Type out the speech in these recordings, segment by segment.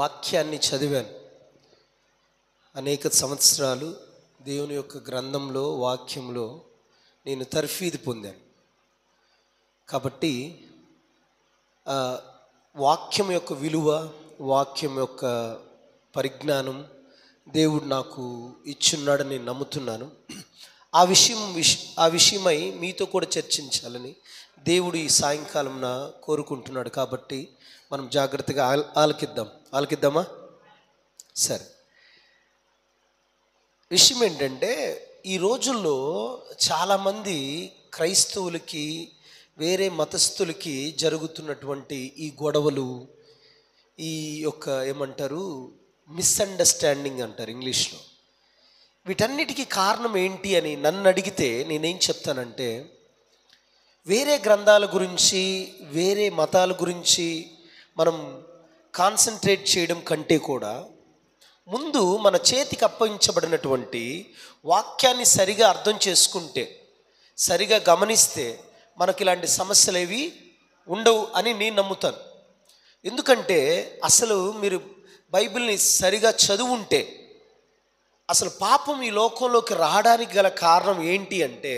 వాక్యాన్ని చదివాను. అనేక సంవత్సరాలు దేవుని యొక్క గ్రంథంలో వాక్యంలో నేను తర్ఫీదు పొందాను. కాబట్టి వాక్యం యొక్క విలువ, వాక్యం యొక్క పరిజ్ఞానం దేవుడు నాకు ఇచ్చున్నాడని నేను నమ్ముతున్నాను. ఆ విషయమై మీతో కూడా చర్చించాలని దేవుడు ఈ సాయంకాలంన కోరుకుంటున్నాడు. కాబట్టి మనం జాగ్రత్తగా ఆలకిద్దామా? సరే. విషయం ఏంటంటే, ఈ రోజుల్లో చాలామంది క్రైస్తవులకి వేరే మతస్థులకి జరుగుతున్నటువంటి ఈ గొడవలు, ఈ యొక్క ఏమంటారు మిస్అండర్స్టాండింగ్ అంటారు ఇంగ్లీష్లో, వీటన్నిటికీ కారణం ఏంటి అని నన్ను అడిగితే నేనేం చెప్తానంటే, వేరే గ్రంథాల గురించి, వేరే మతాల గురించి మనం కాన్సన్ట్రేట్ చేయడం కంటే కూడా ముందు మన చేతికి అప్పగించబడినటువంటి వాక్యాన్ని సరిగా అర్థం చేసుకుంటే, సరిగా గమనిస్తే మనకి ఇలాంటి సమస్యలు ఏవి ఉండవు అని నేను నమ్ముతాను. ఎందుకంటే అసలు మీరు బైబిల్ని సరిగా చదువుంటే అసలు పాపం ఈ లోకంలోకి రావడానికి గల కారణం ఏంటి అంటే,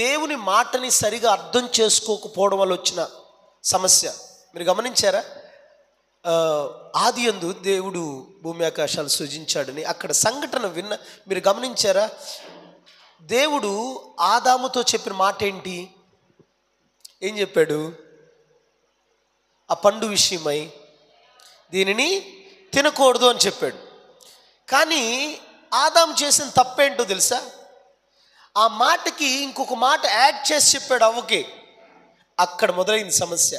దేవుని మాటని సరిగా అర్థం చేసుకోకపోవడం వల్ల వచ్చిన సమస్య. మీరు గమనించారా? ఆదియందు దేవుడు భూమి ఆకాశాలు సృజించాడని అక్కడ సంఘటన మీరు గమనించారా? దేవుడు ఆదాముతో చెప్పిన మాట ఏంటి? ఏం చెప్పాడు? ఆ పండు విషయమై దీనిని తినకూడదు అని చెప్పాడు. కానీ ఆదాము చేసిన తప్పేంటో తెలుసా? ఆ మాటకి ఇంకొక మాట యాడ్ చేసి చెప్పాడు అవ్వకి. అక్కడ మొదలైంది సమస్య.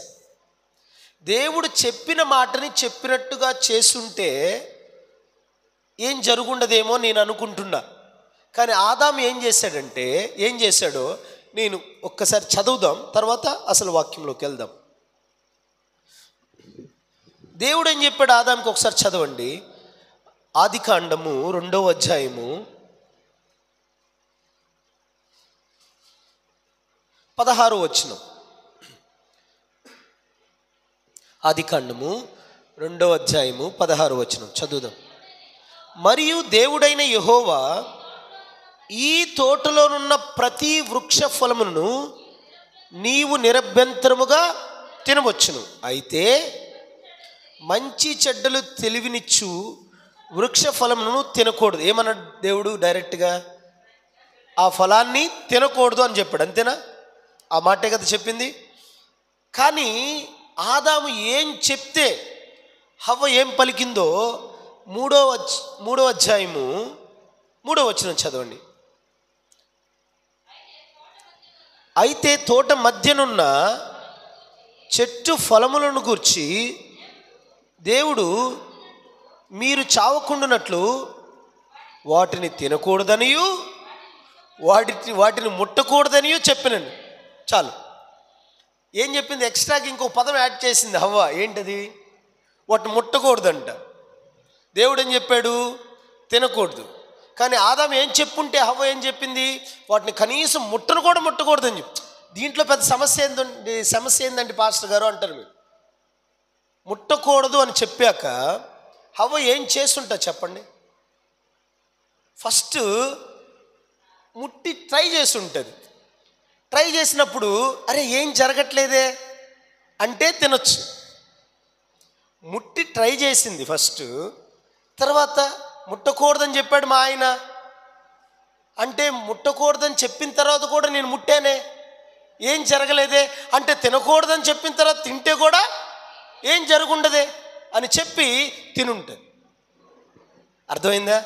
దేవుడు చెప్పిన మాటని చెప్పినట్టుగా చేసుంటే ఏం జరుగుండదేమో నేను అనుకుంటున్నా. కానీ ఆదాము ఏం చేశాడో నేను ఒక్కసారి చదువుదాం, తర్వాత అసలు వాక్యంలోకి వెళ్దాం. దేవుడు ఏం చెప్పాడు ఆదాముకి ఒకసారి చదవండి. ఆదికాండము 2వ అధ్యాయము 16వ వచనం. ఆదికాండము 2వ అధ్యాయము 16వ వచనం చదువుదాం. మరియు దేవుడైన యెహోవా ఈ తోటలోనున్న ప్రతి వృక్ష ఫలమును నీవు నిరభ్యంతరముగా తినవచ్చును, అయితే మంచి చెడ్డలు తెలివినిచ్చు వృక్ష ఫలమును తినకూడదు. ఏమన్నాడు దేవుడు? డైరెక్ట్గా ఆ ఫలాన్ని తినకూడదు అని చెప్పాడు. అంతేనా? ఆ మాటే కదా చెప్పింది. కానీ ఆదాము ఏం చెప్తే హవ్వ ఏం పలికిందో 3వ అధ్యాయము 3వ వచనం చదవండి. అయితే తోట మధ్యనున్న చెట్టు ఫలములను గూర్చి దేవుడు మీరు చావకుండునట్లు వాటిని తినకూడదనియు వాటిని ముట్టకూడదనియు చెప్పినండి. చాలు. ఏం చెప్పింది? ఎక్స్ట్రాకి ఇంకో పదం యాడ్ చేసింది హవ్వ. ఏంటది? వాటిని ముట్టకూడదంట. దేవుడు ఏం చెప్పాడు? తినకూడదు. కానీ ఆదాము ఏం చెప్పుంటే హవ్వ ఏం చెప్పింది? వాటిని కనీసం ముట్టకూడదని చెప్పి. దీంట్లో పెద్ద సమస్య ఏందండి పాస్టర్ గారు అంటారు మీరు. ముట్టకూడదు అని చెప్పాక హవ్వ ఏం చేస్తుంటా చెప్పండి? ఫస్ట్ ముట్టి ట్రై చేసి ఉంటుంది. ట్రై చేసినప్పుడు అరే ఏం జరగట్లేదే అంటే తినొచ్చు. ముట్టి ట్రై చేసింది ఫస్ట్, తర్వాత ముట్టకూడదని చెప్పాడు మా ఆయన అంటే ముట్టకూడదని చెప్పిన తర్వాత కూడా నేను ముట్టానే, ఏం జరగలేదే అంటే తినకూడదని చెప్పిన తర్వాత తింటే కూడా ఏం జరుగుండదే అని చెప్పి తినుంటుంది. అర్థమైందా?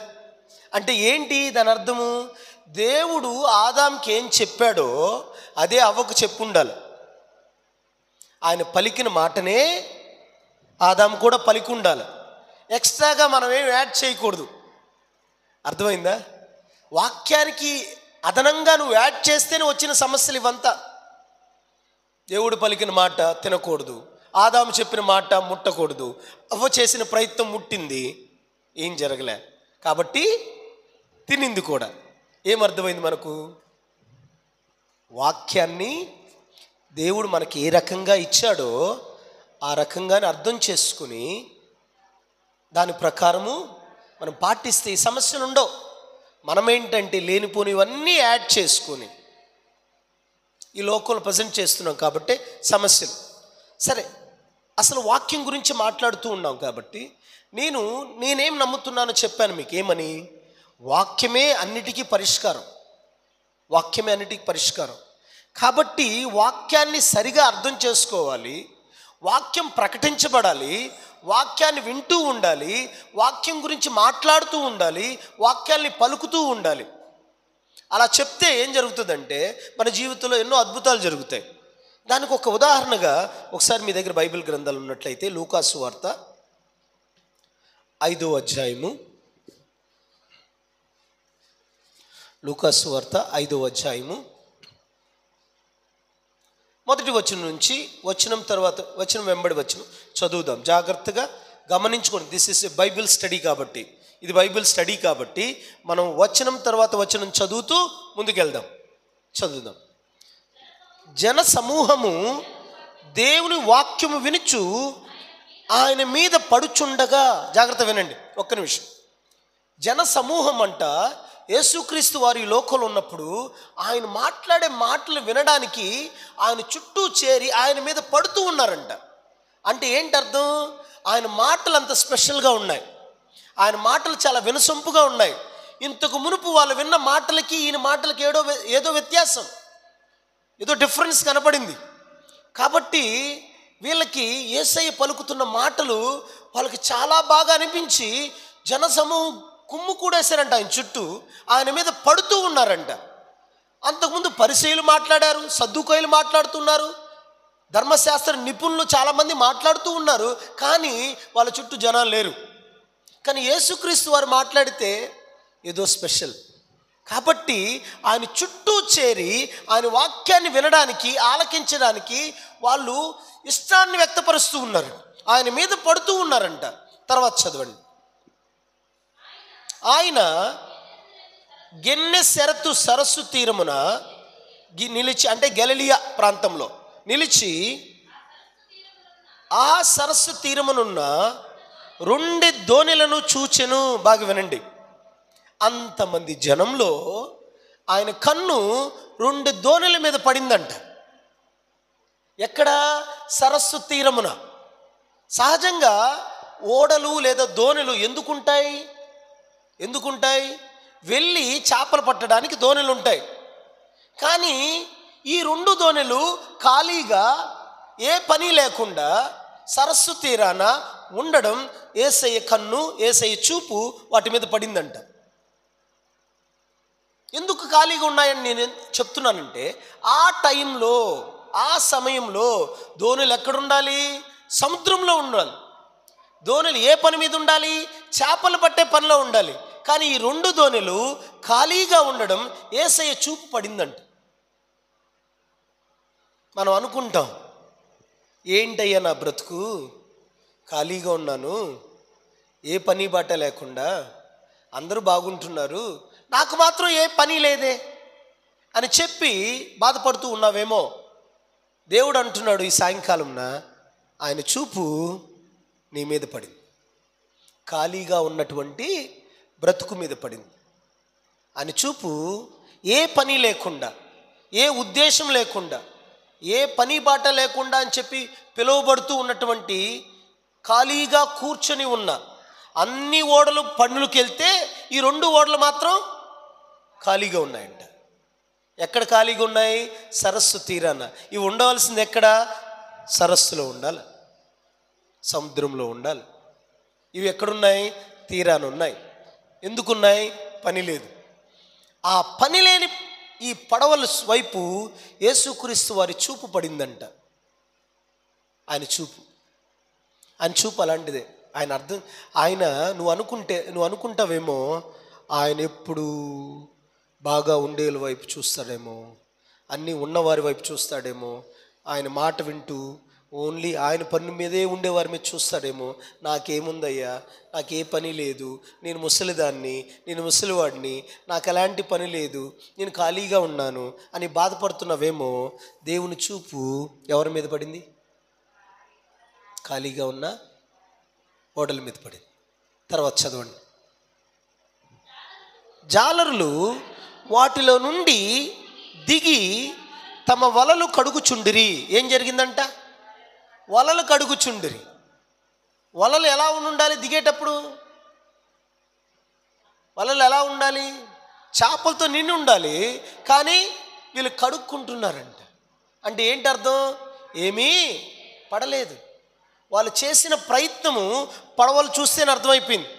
అంటే ఏంటి దాని అర్థము? దేవుడు ఆదాంకి ఏం చెప్పాడో అదే అవ్వకు చెప్పుండాలి. ఆయన పలికిన మాటనే ఆదాము కూడా పలికి ఉండాలి. ఎక్స్ట్రాగా మనం ఏం యాడ్ చేయకూడదు. అర్థమైందా? వాక్యానికి అదనంగా నువ్వు యాడ్ చేస్తేనే వచ్చిన సమస్యలు ఇవంతా. దేవుడు పలికిన మాట తినకూడదు, ఆదాము చెప్పిన మాట ముట్టకూడదు, అవ్వ చేసిన ప్రయత్నం ముట్టింది, ఏం జరగలే, కాబట్టి తినింది కూడా. ఏమర్థమైంది మనకు? వాక్యాన్ని దేవుడు మనకి ఏ రకంగా ఇచ్చాడో ఆ రకంగానే అర్థం చేసుకుని దాని ప్రకారము మనం పాటిస్తే ఈ సమస్యలు ఉండవు. మనమేంటంటే లేనిపోనివన్నీ యాడ్ చేసుకొని ఈ లోకంలో ప్రజెంట్ చేస్తున్నాం కాబట్టి సమస్యలు. సరే, అసలు వాక్యం గురించి మాట్లాడుతూ ఉన్నాం కాబట్టి నేనేం నమ్ముతున్నానో చెప్పాను మీకు. ఏమని? వాక్యమే అన్నిటికీ పరిష్కారం. వాక్యమే అన్నిటికీ పరిష్కారం. కాబట్టి వాక్యాన్ని సరిగా అర్థం చేసుకోవాలి, వాక్యం ప్రకటించబడాలి, వాక్యాన్ని వింటూ ఉండాలి, వాక్యం గురించి మాట్లాడుతూ ఉండాలి, వాక్యాన్ని పలుకుతూ ఉండాలి. అలా చెప్తే ఏం జరుగుతుందంటే మన జీవితంలో ఎన్నో అద్భుతాలు జరుగుతాయి. దానికి ఒక ఉదాహరణగా ఒకసారి మీ దగ్గర బైబిల్ గ్రంథాలు ఉన్నట్లయితే లూకాసు వార్త 5వ అధ్యాయము, లూకాసు వార్త 5వ అధ్యాయము మొదటి వచనం నుంచి వచనం తర్వాత వచనం వెంబడి వచనం చదువుదాం. జాగ్రత్తగా గమనించుకోండి. This is a Bible study కాబట్టి, ఇది బైబిల్ స్టడీ కాబట్టి మనం వచనం తర్వాత వచనం చదువుతూ ముందుకెళ్దాం. చదువుదాం. జన సమూహము దేవుని వాక్యము వినుచు ఆయన మీద పడుచుండగా, జాగ్రత్త వినండి ఒక్క నిమిషం. జన సమూహం అంట యేసుక్రీస్తు వారి లోకంలో ఉన్నప్పుడు ఆయన మాట్లాడే మాటలు వినడానికి ఆయన చుట్టూ చేరి ఆయన మీద పడుతూ ఉన్నారంట. అంటే ఏంటి అర్థం? ఆయన మాటలు అంత స్పెషల్గా ఉన్నాయి, ఆయన మాటలు చాలా వినసొంపుగా ఉన్నాయి. ఇంతకు మునుపు వాళ్ళు విన్న మాటలకి ఈయన మాటలకి ఏదో వ్యత్యాసం, ఏదో డిఫరెన్స్ కనపడింది. కాబట్టి వీళ్ళకి యేసయ్య పలుకుతున్న మాటలు వాళ్ళకి చాలా బాగా అనిపించి జనసమూహం కుమ్ము కూడేశారంట ఆయన చుట్టూ, ఆయన మీద పడుతూ ఉన్నారంట. అంతకుముందు పరిసయ్యులు మాట్లాడారు, సద్దుకాయులు మాట్లాడుతున్నారు, ధర్మశాస్త్ర నిపుణులు చాలామంది మాట్లాడుతూ ఉన్నారు, కానీ వాళ్ళ చుట్టూ జనాలు లేరు. కానీ యేసుక్రీస్తు వారు మాట్లాడితే ఏదో స్పెషల్. కాబట్టి ఆయన చుట్టూ చేరి ఆయన వాక్యాన్ని వినడానికి, ఆలకించడానికి వాళ్ళు ఇష్టాన్ని వ్యక్తపరుస్తూ ఉన్నారు, ఆయన మీద పడుతూ ఉన్నారంట. తర్వాత చదవండి. ఆయన గెన్నెసెరతు సరస్సు తీరమున నిలిచి, అంటే గలిలయ ప్రాంతంలో నిలిచి, ఆ సరస్సు తీరమునున్న 2 దోణిలను చూచెను. బాగా వినండి. అంతమంది జనంలో ఆయన కన్ను 2 దోణిల మీద పడిందంట. ఎక్కడ? సరస్సు తీరమున. సహజంగా ఓడలు లేదా దోణిలు ఎందుకుంటాయి? వెళ్ళి చేపలు పట్టడానికి దోణిలు ఉంటాయి. కానీ ఈ 2 దోణిలు ఖాళీగా ఏ పని లేకుండా సరస్సు తీరాన ఉండడం యేసయ్య కన్ను, యేసయ్య చూపు వాటి మీద పడిందంట. ఎందుకు ఖాళీగా ఉన్నాయని నేను చెప్తున్నానంటే, ఆ టైంలో, ఆ సమయంలో దోణులు ఎక్కడుండాలి? సముద్రంలో ఉండాలి. దోణులు ఏ పని మీద ఉండాలి? చేపలు పట్టే పనిలో ఉండాలి. కానీ ఈ 2 దోణులు ఖాళీగా ఉండడం యేసయ్య చూపు పడిందంట. మనం అనుకుంటాం, ఏంటయ్యా నా బ్రతుకు, ఖాళీగా ఉన్నాను, ఏ పని బాట లేకుండా, అందరూ బాగుంటున్నారు, నాకు మాత్రం ఏ పని లేదే అని చెప్పి బాధపడుతూ ఉన్నావేమో. దేవుడు అంటున్నాడు ఈ సాయంకాలంన, ఆయన చూపు నీ మీద పడింది, ఖాళీగా ఉన్నటువంటి బ్రతుకు మీద పడింది. ఆయన చూపు ఏ పని లేకుండా, ఏ ఉద్దేశం లేకుండా, ఏ పని బాట లేకుండా అని చెప్పి పిలువబడుతూ ఉన్నటువంటి, ఖాళీగా కూర్చొని ఉన్న అన్ని ఓడలు పనులకు వెళ్తే ఈ 2 ఓడలు మాత్రం ఖాళీగా ఉన్నాయంట. ఎక్కడ ఖాళీగా ఉన్నాయి? సరస్సు తీరాన. ఇవి ఉండవలసింది ఎక్కడ? సరస్సులో ఉండాలి, సముద్రంలో ఉండాలి. ఇవి ఎక్కడున్నాయి? తీరాన ఉన్నాయి. ఎందుకున్నాయి? పని లేదు. ఆ పని లేని ఈ పడవల వైపు యేసుక్రీస్తు వారి చూపు పడిందంట. ఆయన చూపు అలాంటిదే. నువ్వు అనుకుంటావేమో ఆయన ఎప్పుడు బాగా ఉండేల వైపు చూస్తాడేమో, అన్నీ ఉన్నవారి వైపు చూస్తాడేమో, ఆయన మాట వింటూ ఓన్లీ ఆయన పని మీదే ఉండేవారి మీద చూస్తాడేమో. నాకేముందయ్యా, నాకే పని లేదు, నేను ముసలిదాన్ని, నేను ముసలివాడిని, నాకు ఎలాంటి పని లేదు, నేను ఖాళీగా ఉన్నాను అని బాధపడుతున్నావేమో. దేవుని చూపు ఎవరి మీద పడింది? ఖాళీగా ఉన్న ఓడల మీద పడింది. తర్వాత చదవండి. జాలరులు వాటిలో నుండి దిగి తమ వలలు కడుగుచుండిరి. ఏం జరిగిందంట? వలలు కడుగుచుండిరి. వలలు ఎలా ఉండాలి? దిగేటప్పుడు వలలు ఎలా ఉండాలి? చేపలతో నిండి ఉండాలి. కానీ వీళ్ళు కడుక్కుంటున్నారంట. అంటే ఏంటి అర్థం? ఏమీ పడలేదు. వాళ్ళు చేసిన ప్రయత్నము పడవలు చూస్తేనే అర్థమైపోయింది,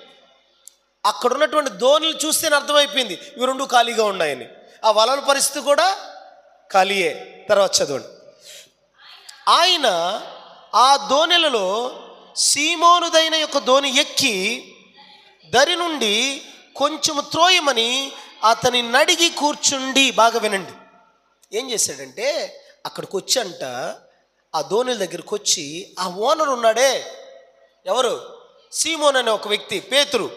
అక్కడ ఉన్నటువంటి ధోనిలు చూస్తేనే అర్థమైపోయింది ఇవి రెండు ఖాళీగా ఉన్నాయని. ఆ వలల పరిస్థితి కూడా ఖాళీయే. తర్వాత చదవండి. ఆయన ఆ ధోనిలలో సీమోనుదైన యొక్క ధోని ఎక్కి దరి నుండి కొంచెము త్రోయమని అతని నడిగి కూర్చుండి. బాగా వినండి. ఏం చేశాడంటే అక్కడికి వచ్చంట, ఆ ధోనిల దగ్గరికి వచ్చి ఆ ఓనర్ ఉన్నాడే, ఎవరు? సీమోన్ అనే ఒక వ్యక్తి, పేతురు.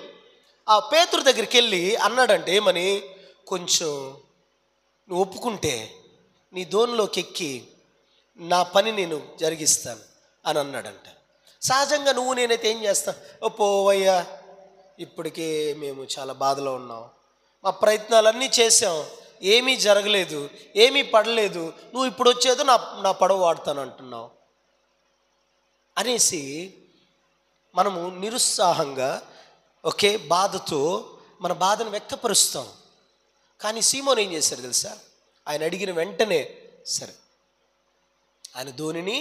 ఆ పేతురు దగ్గరికి వెళ్ళి అన్నాడంటే ఏమని? కొంచెం నువ్వు ఒప్పుకుంటే నీ ధోనిలోకి ఎక్కి నా పని నేను జరిగిస్తాను అని అన్నాడంట. సహజంగా నువ్వు నేనైతే ఏం చేస్తాం? ఓ పోవయ్యా, ఇప్పటికే మేము చాలా బాధలో ఉన్నాం, మా ప్రయత్నాలన్నీ చేసాం, ఏమీ జరగలేదు, ఏమీ పడలేదు, నువ్వు ఇప్పుడు వచ్చేదో నా పడవ వాడతాను అంటున్నావు అనేసి మనము నిరుత్సాహంగా బాధతో మన బాధను వ్యక్తపరుస్తాం. కానీ సీమోన్ ఏం చేశారు తెలుసా? ఆయన అడిగిన వెంటనే సరే ఆయన ధోనిని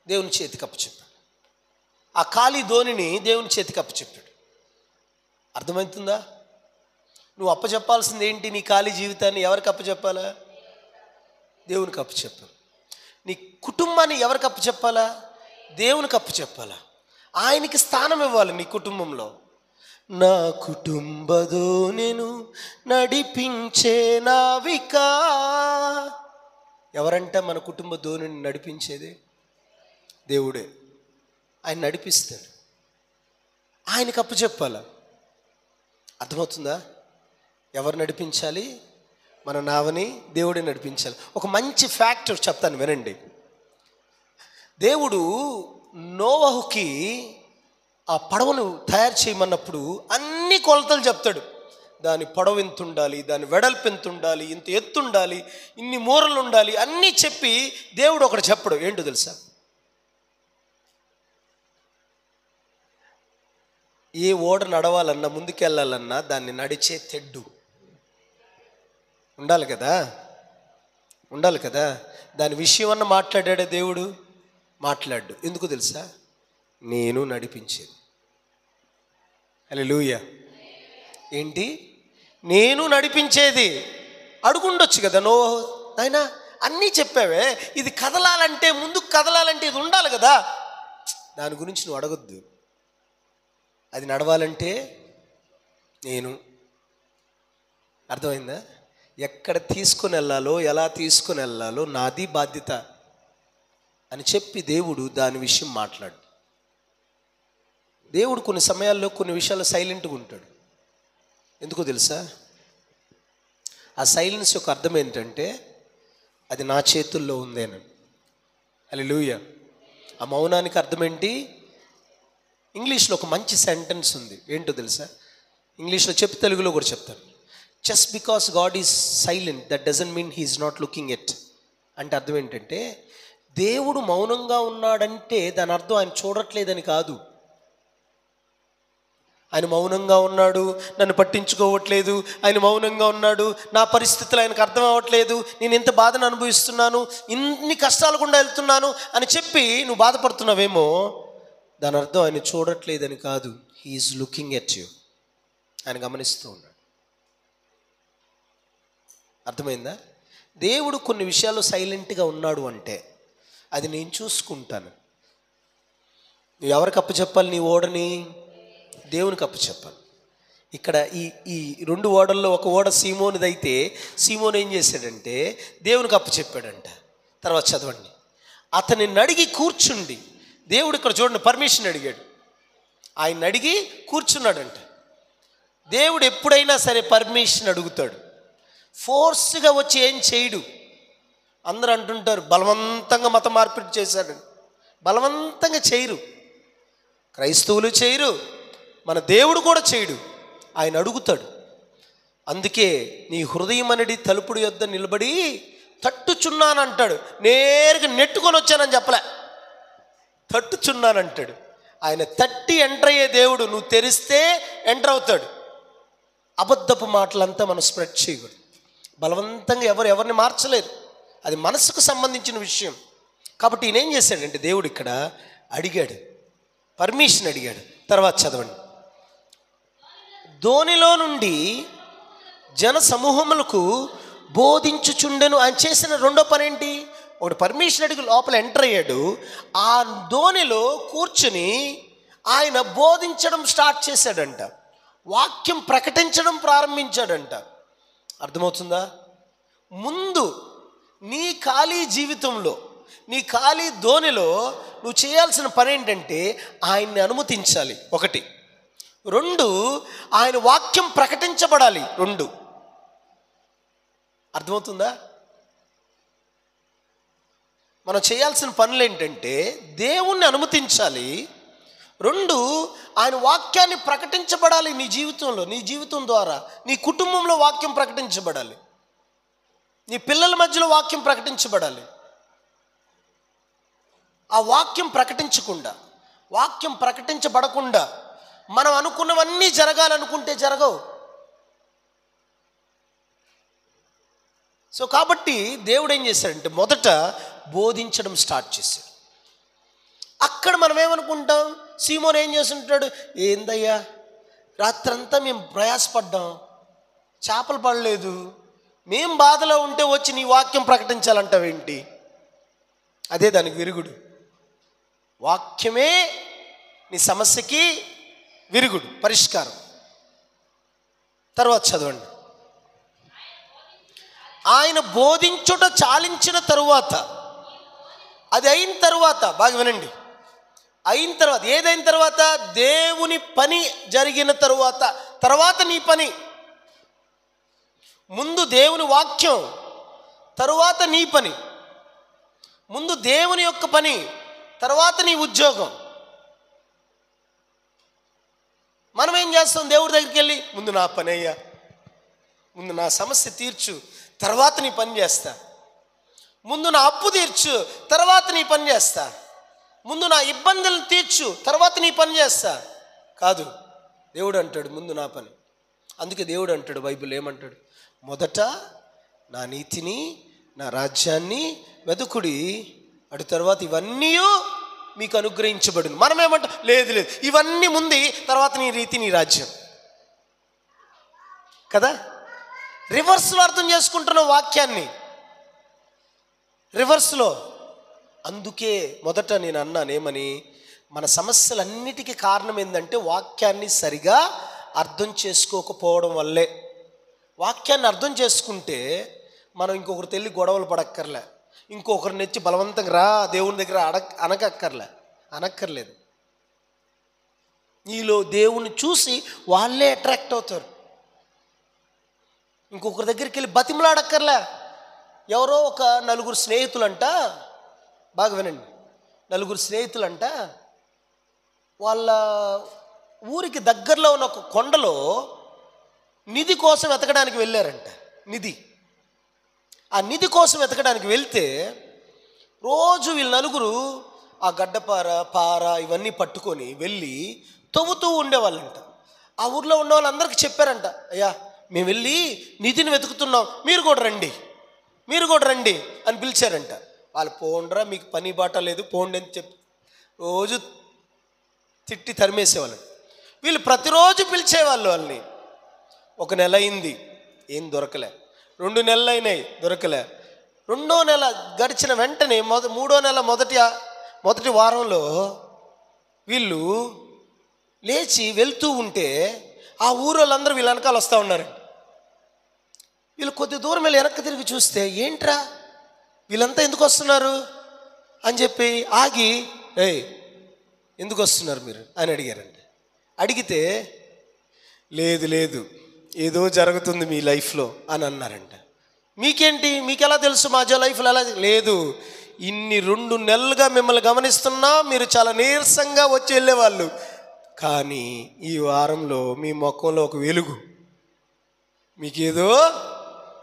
దేవుని చేతికి అప్పచెప్పాడు. ఆ ఖాళీ ధోనిని దేవుని చేతికి అప్పచెప్పాడు. అర్థమవుతుందా? నువ్వు అప్పచెప్పాల్సింది ఏంటి? నీ ఖాళీ జీవితాన్ని ఎవరికి అప్పచెప్పాలా? దేవునికి అప్పచెప్పాలి. నీ కుటుంబాన్ని ఎవరికి అప్పచెప్పాలా? దేవునికి అప్పచెప్పాలా. ఆయనకి స్థానం ఇవ్వాలి నీ కుటుంబంలో. నా కుటుంబదో నేను నడిపించే నావిక. ఎవరంట మన కుటుంబ ధోనిని నడిపించేది? దేవుడే. ఆయన నడిపిస్తాడు, ఆయనకి అప్పచెప్పాలా. అర్థమవుతుందా? ఎవరు నడిపించాలి? మన నావని దేవుడే నడిపించాలి. ఒక మంచి ఫ్యాక్టర్ చెప్తాను వినండి. దేవుడు నోవహుకి ఆ పడవను తయారు చేయమన్నప్పుడు అన్ని కొలతలు చెప్తాడు. దాని పొడవు ఎంత ఉండాలి, దాని వెడల్పు ఎంత ఉండాలి, ఇంత ఎత్తు ఉండాలి, ఇన్ని మూరలు ఉండాలి, అన్నీ చెప్పి దేవుడు ఒకటి చెప్పడు. ఏంటో తెలుసా? ఏ ఓడ నడవాలన్నా, ముందుకెళ్ళాలన్నా దాన్ని నడిచే తెడ్డు ఉండాలి కదా, ఉండాలి కదా. దాని విషయం అన్న మాట్లాడాడే దేవుడు? మాట్లాడు. ఎందుకు తెలుసా? నేను నడిపించేది. హల్లెలూయా. ఏంటి? నేను నడిపించేది. అడుగుండొచ్చు కదా నోవహు, నాయనా అన్నీ చెప్పావే, ఇది కదలాలంటే, ముందుకు కదలాలంటే ఇది ఉండాలి కదా. దాని గురించి నువ్వు అడగొద్దు. అది నడవాలంటే నేను. అర్థమైందా? ఎక్కడ తీసుకొని వెళ్ళాలో, ఎలా తీసుకొని వెళ్ళాలో నాది బాధ్యత అని చెప్పి దేవుడు దాని విషయం మాట్లాడు. దేవుడు కొన్ని సమయాల్లో కొన్ని విషయాలు సైలెంట్గా ఉంటాడు. ఎందుకో తెలుసా? ఆ సైలెన్స్ యొక్క అర్థం ఏంటంటే అది నా చేతుల్లో ఉందేనని. హల్లెలూయా. ఆ మౌనానికి అర్థం ఏంటి? ఇంగ్లీష్లో ఒక మంచి సెంటెన్స్ ఉంది. ఏంటో తెలుసా? ఇంగ్లీష్లో చెప్పి తెలుగులో కూడా చెప్తాను. Just because God is silent that doesn't mean he is not looking at. అంటే అర్థం ఏంటంటే దేవుడు మౌనంగా ఉన్నాడంటే దాని అర్థం ఆయన చూడట్లేదని కాదు. ఆయన మౌనంగా ఉన్నాడు, నన్ను పట్టించుకోవట్లేదు, ఆయన మౌనంగా ఉన్నాడు, నా పరిస్థితులు ఆయనకు అర్థం అవ్వట్లేదు, నేను ఎంత బాధను అనుభవిస్తున్నాను, ఇన్ని కష్టాలు గుండా వెళ్తున్నాను అని చెప్పి నువ్వు బాధపడుతున్నావేమో, దాని అర్థం ఆయన చూడట్లేదని కాదు. He is looking at you. ఆయన గమనిస్తూ ఉన్నాడు. అర్థమైందా? దేవుడు కొన్ని విషయాల్లో సైలెంట్గా ఉన్నాడు అంటే అది నేను చూసుకుంటాను. నువ్వు ఎవరికి అప్పచెప్పాలి? నీ ఓడని దేవునికి అప్పచెప్పాలి. ఇక్కడ ఈ రెండు ఓడల్లో ఒక ఓడ సీమోనిదైతే సీమోను ఏం చేశాడంటే దేవునికి అప్పచెప్పాడంట. తర్వాత చదవండి. అతన్ని అడిగి కూర్చుండి. దేవుడు ఇక్కడ చూడండి పర్మిషన్ అడిగాడు, ఆయన అడిగి కూర్చున్నాడంట. దేవుడు ఎప్పుడైనా సరే పర్మిషన్ అడుగుతాడు, ఫోర్స్గా వచ్చి ఏం చేయడు. అందరూ అంటుంటారు బలవంతంగా మత మార్పిడి చేశాడని. బలవంతంగా చేయరు, క్రైస్తవులు చేయరు, మన దేవుడు కూడా చేయడు, ఆయన అడుగుతాడు. అందుకే నీ హృదయం అనేది తలుపుడు యొద్ద నిలబడి తట్టుచున్నానంటాడు. నేరుగా నెట్టుకొని వచ్చానని చెప్పలే, తట్టుచున్నానంటాడు. ఆయన తట్టి ఎంటర్ అయ్యే దేవుడు. నువ్వు తెరిస్తే ఎంటర్ అవుతాడు. అబద్ధపు మాటలంతా మనం స్ప్రెడ్ చేయకూడదు. బలవంతంగా ఎవరిని మార్చలేరు, అది మనసుకు సంబంధించిన విషయం. కాబట్టి ఈయన ఏం చేశాడంటే దేవుడు ఇక్కడ అడిగాడు, పర్మిషన్ అడిగాడు. తర్వాత చదవండి. ధోనిలో నుండి జన సమూహములకు బోధించుచుండెను. ఆయన చేసిన రెండో పని ఏంటి? ఒకటి పర్మిషన్ అడిగి లోపల ఎంటర్ అయ్యాడు. ఆ ధోనిలో కూర్చుని ఆయన బోధించడం స్టార్ట్ చేశాడంట, వాక్యం ప్రకటించడం ప్రారంభించాడంట. అర్థమవుతుందా? ముందు నీ ఖాళీ జీవితంలో, నీ ఖాళీ ధోనిలో నువ్వు చేయాల్సిన పని ఏంటంటే ఆయన్ని అనుమతించాలి, ఒకటి. రెండు, ఆయన వాక్యం ప్రకటించబడాలి, రెండు. అర్థమవుతుందా? మనం చేయాల్సిన పనులు ఏంటంటే దేవుణ్ణి అనుమతించాలి, రెండు, ఆయన వాక్యాన్ని ప్రకటించబడాలి నీ జీవితంలో. నీ జీవితం ద్వారా నీ కుటుంబంలో వాక్యం ప్రకటించబడాలి, నీ పిల్లల మధ్యలో వాక్యం ప్రకటించబడాలి. ఆ వాక్యం ప్రకటించకుండా, వాక్యం ప్రకటించబడకుండా మనం అనుకున్నవన్నీ జరగాలనుకుంటే జరగవు. సో కాబట్టి దేవుడు ఏం చేశాడంటే మొదట బోధించడం స్టార్ట్ చేశాడు. అక్కడ మనం ఏమనుకుంటాం, సీమోన్ ఏం చేస్తుంటాడు, ఏందయ్యా రాత్రంతా మేము ప్రయాసపడ్డాం, చేపలు పడలేదు, మేం బాధలో ఉంటే వచ్చి నీ వాక్యం ప్రకటించాలంటావేంటి? అదే దానికి విరుగుడు. వాక్యమే నీ సమస్యకి విరుగుడు, పరిష్కారం. తర్వాత చదవండి. ఆయన బోధించుట చాలించిన తరువాత, అది అయిన తరువాత, బాగా వినండి, అయిన తర్వాత, ఏదైన తర్వాత? దేవుని పని జరిగిన తరువాత. తర్వాత నీ పని. ముందు దేవుని వాక్యం, తరువాత నీ పని. ముందు దేవుని యొక్క పని, తర్వాత నీ ఉద్యోగం. మనం ఏం చేస్తాం? దేవుడి దగ్గరికి వెళ్ళి ముందు నా పని అయ్యా, ముందు నా సమస్య తీర్చు, తర్వాత నీ పని చేస్తా. ముందు నా అప్పు తీర్చు, తర్వాత నీ పని చేస్తా. ముందు నా ఇబ్బందులను తీర్చు, తర్వాత నీ పని చేస్తా. కాదు, దేవుడు అంటాడు ముందు నా పని. అందుకే దేవుడు అంటాడు, బైబిల్ ఏమంటాడు? మొదట నా నీతిని, నా రాజ్యాన్ని వెతుకుడి, అటు తర్వాత ఇవన్నీ మీకు అనుగ్రహించబడును. మనం ఏమంటాం? లేదు లేదు, ఇవన్నీ ముందు, తర్వాత నీ రీతి, నీ రాజ్యం. కదా? రివర్స్లో అర్థం చేసుకుంటున్న వాక్యాన్ని, రివర్స్లో. అందుకే మొదట నేను అన్నానేమని, మన సమస్యలన్నిటికీ కారణం ఏంటంటే వాక్యాన్ని సరిగా అర్థం చేసుకోకపోవడం వల్లే. వాక్యాన్ని అర్థం చేసుకుంటే మనం ఇంకొకరు తెల్లి గొడవలు పడక్కర్లే, ఇంకొకరిని వచ్చి బలవంతంగా రా దేవుని దగ్గర అనక్కర్లేదు. నీలో దేవుని చూసి వాళ్ళే అట్రాక్ట్ అవుతారు. ఇంకొకరి దగ్గరికి వెళ్ళి బతిమలాడక్కర్లే. ఎవరో ఒక నలుగురు స్నేహితులంట, బాగా వినండి, నలుగురు స్నేహితులంట వాళ్ళ ఊరికి దగ్గరలో ఉన్న ఒక కొండలో నిధి కోసం వెతకడానికి వెళ్ళారంట. ఆ నిధి కోసం వెతకడానికి వెళ్తే రోజు వీళ్ళు నలుగురు ఆ గడ్డపార, పార ఇవన్నీ పట్టుకొని వెళ్ళి తవ్వుతూ ఉండేవాళ్ళంట. ఆ ఊర్లో ఉన్న వాళ్ళందరికీ చెప్పారంట, అయ్యా మేము వెళ్ళి నిధిని వెతుకుతున్నాం, మీరు కూడా రండి అని పిలిచారంట. వాళ్ళు పోండ్రా, మీకు పని బాట లేదు, పోండి అని చెప్పి రోజు తిట్టి తరిమేసేవాళ్ళు. వీళ్ళు ప్రతిరోజు పిలిచేవాళ్ళు వాళ్ళని. 1 నెల అయింది, ఏం దొరకలే. 2 నెలలు అయినాయి, దొరకలే. 2వ నెల గడిచిన వెంటనే 3వ నెల మొదటి వారంలో వీళ్ళు లేచి వెళ్తూ ఉంటే ఆ ఊరోళ్ళందరూ వీళ్ళ వెనకాల వస్తూ ఉన్నారండి. వీళ్ళు కొద్ది దూరం వెళ్ళి వెనక్కి తిరిగి చూస్తే, ఏంట్రా వీళ్ళంతా ఎందుకు వస్తున్నారు అని చెప్పి ఆగి, ఏయ్ ఎందుకు వస్తున్నారు మీరు అని అడిగారండి. అడిగితే లేదు ఏదో జరుగుతుంది మీ లైఫ్లో అని అన్నారంట. మీకేంటి, మీకు ఎలా తెలుసు మా లైఫ్లో ఎలా? లేదు, ఇన్ని 2 నెలలుగా మిమ్మల్ని గమనిస్తున్నా, మీరు చాలా నీరసంగా వచ్చి వెళ్ళేవాళ్ళు, కానీ ఈ వారంలో మీ ముఖంలో ఒక వెలుగు, మీకేదో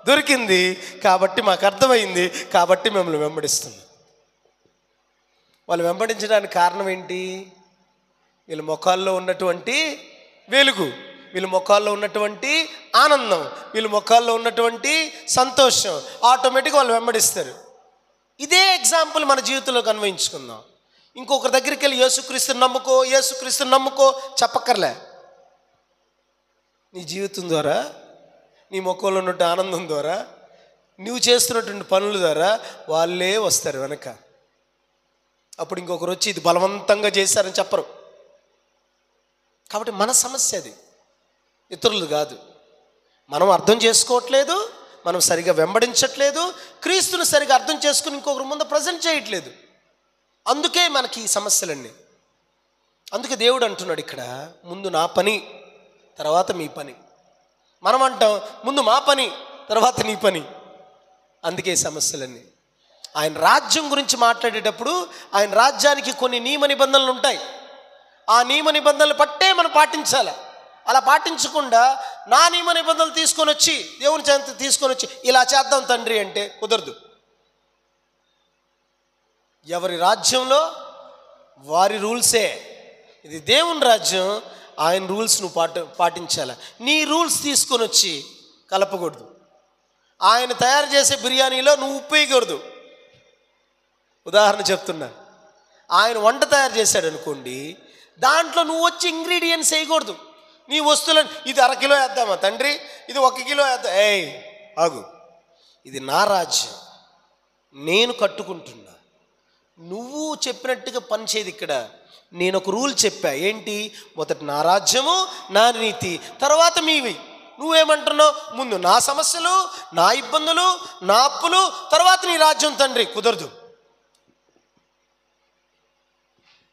దొరికింది కాబట్టి మాకు అర్థమైంది, కాబట్టి మిమ్మల్ని వెంబడిస్తుంది. వాళ్ళు వెంబడించడానికి కారణం ఏంటి? వీళ్ళ ముఖాల్లో ఉన్నటువంటి వెలుగు, వీళ్ళ ముఖాల్లో ఉన్నటువంటి ఆనందం, వీళ్ళ ముఖాల్లో ఉన్నటువంటి సంతోషం ఆటోమేటిక్గా వాళ్ళు వెంబడిస్తారు. ఇదే ఎగ్జాంపుల్ మన జీవితంలో అన్వయించుకుందాం. ఇంకొకరి దగ్గరికి వెళ్ళి యేసుక్రీస్తుని నమ్ముకో, యేసుక్రీస్తుని నమ్ముకో చెప్పక్కర్లే. నీ జీవితం ద్వారా, నీ ముఖంలో ఉన్నట్టు ఆనందం ద్వారా, నువ్వు చేస్తున్నటువంటి పనుల ద్వారా వాళ్ళే వస్తారు వెనక. అప్పుడు ఇంకొకరు వచ్చి ఇది బలవంతంగా చేశారని చెప్పరు. కాబట్టి మన సమస్య అది, ఇతరులు కాదు. మనం అర్థం చేసుకోవట్లేదు, మనం సరిగా వెంబడించట్లేదు, క్రీస్తుని సరిగా అర్థం చేసుకుని ఇంకొకరి ముందు ప్రజెంట్ చేయట్లేదు. అందుకే మనకి ఈ సమస్యలన్నీ. అందుకే దేవుడు అంటున్నాడు ఇక్కడ, ముందు నా పని తర్వాత మీ పని. మనం అంటాం ముందు మా పని తర్వాత నీ పని. అందుకే ఈ సమస్యలన్నీ. ఆయన రాజ్యం గురించి మాట్లాడేటప్పుడు ఆయన రాజ్యానికి కొన్ని నియమ నిబంధనలు ఉంటాయి. ఆ నియమ నిబంధనలు పట్టే మనం పాటించాలి. అలా పాటించకుండా నా నియమ నిబంధనలు తీసుకొని వచ్చి దేవుని చెంత తీసుకొని వచ్చి ఇలా చేద్దాం తండ్రి అంటే కుదరదు. ఎవరి రాజ్యంలో వారి రూల్సే. ఇది దేవుని రాజ్యం, ఆయన రూల్స్ నువ్వు పాటించాలి. నీ రూల్స్ తీసుకొని వచ్చి కలపకూడదు. ఆయన తయారు చేసే బిర్యానీలో నువ్వు ఉప్పు వేయకూడదు. ఉదాహరణ చెప్తున్నా, ఆయన వంట తయారు చేశాడు అనుకోండి, దాంట్లో నువ్వు వచ్చి ఇంగ్రీడియంట్స్ వేయకూడదు. నీ వస్తువులను ఇది 1/2 కిలో వేద్దామా తండ్రి, ఇది 1 కిలో వేద్దాం. ఆగు, ఇది నా రాజ్యం, నేను కట్టుకుంటున్నా, నువ్వు చెప్పినట్టుగా పని చేయదు. ఇక్కడ నేను ఒక రూల్ చెప్పా, ఏంటి? మొదట నా రాజ్యము, నా నీతి, తర్వాత మీవి. నువ్వేమంటున్నావు? ముందు నా సమస్యలు, నా ఇబ్బందులు, నా అప్పులు, తర్వాత నీ రాజ్యం తండ్రి. కుదరదు.